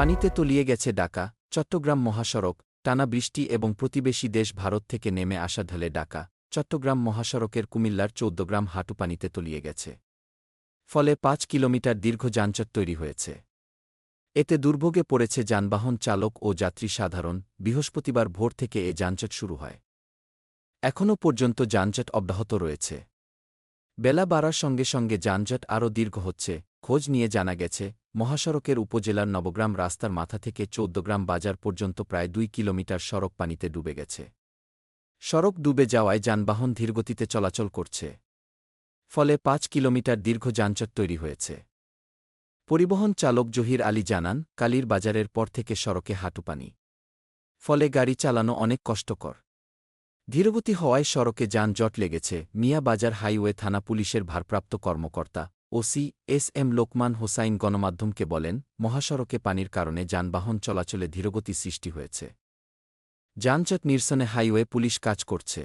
পানিতে তলিয়ে গেছে ঢাকা চট্টগ্রাম মহাসড়ক। টানা বৃষ্টি এবং প্রতিবেশী দেশ ভারত থেকে নেমে আসা ঢলে ঢাকা চট্টগ্রাম মহাসড়কের কুমিল্লার ১৪ গ্রাম হাঁটু পানিতে তলিয়ে গেছে। ফলে ৫ কিলোমিটার দীর্ঘ যানজট তৈরি হয়েছে। এতে দুর্ভোগে পড়েছে যানবাহন চালক ও যাত্রী সাধারণ। বৃহস্পতিবার ভোর থেকে এ যানজট শুরু হয়। এখনও পর্যন্ত যানজট অব্যাহত রয়েছে। বেলা বাড়ার সঙ্গে সঙ্গে যানজট আরও দীর্ঘ হচ্ছে। খোঁজ নিয়ে জানা গেছে, মহাসড়কের উপজেলার নবগ্রাম রাস্তার মাথা থেকে ১৪ গ্রাম বাজার পর্যন্ত প্রায় ২ কিলোমিটার সড়ক পানিতে ডুবে গেছে। সড়ক ডুবে যাওয়ায় যানবাহন ধীরগতিতে চলাচল করছে। ফলে ৫ কিলোমিটার দীর্ঘ যানজট তৈরি হয়েছে। পরিবহন চালক জহির আলী জানান, কালীর বাজারের পর থেকে সড়কে হাঁটু পানি। ফলে গাড়ি চালানো অনেক কষ্টকর। ধীরগতি হওয়ায় সড়কে যানজট লেগেছে। মিয়া বাজার হাইওয়ে থানা পুলিশের ভারপ্রাপ্ত কর্মকর্তা OC S M Lokman Hossain গণমাধ্যমকে বলেন, মহাসড়কে পানির কারণে যানবাহন চলাচলে ধীরগতি সৃষ্টি হয়েছে। যানজট নিরসনে হাইওয়ে পুলিশ কাজ করছে।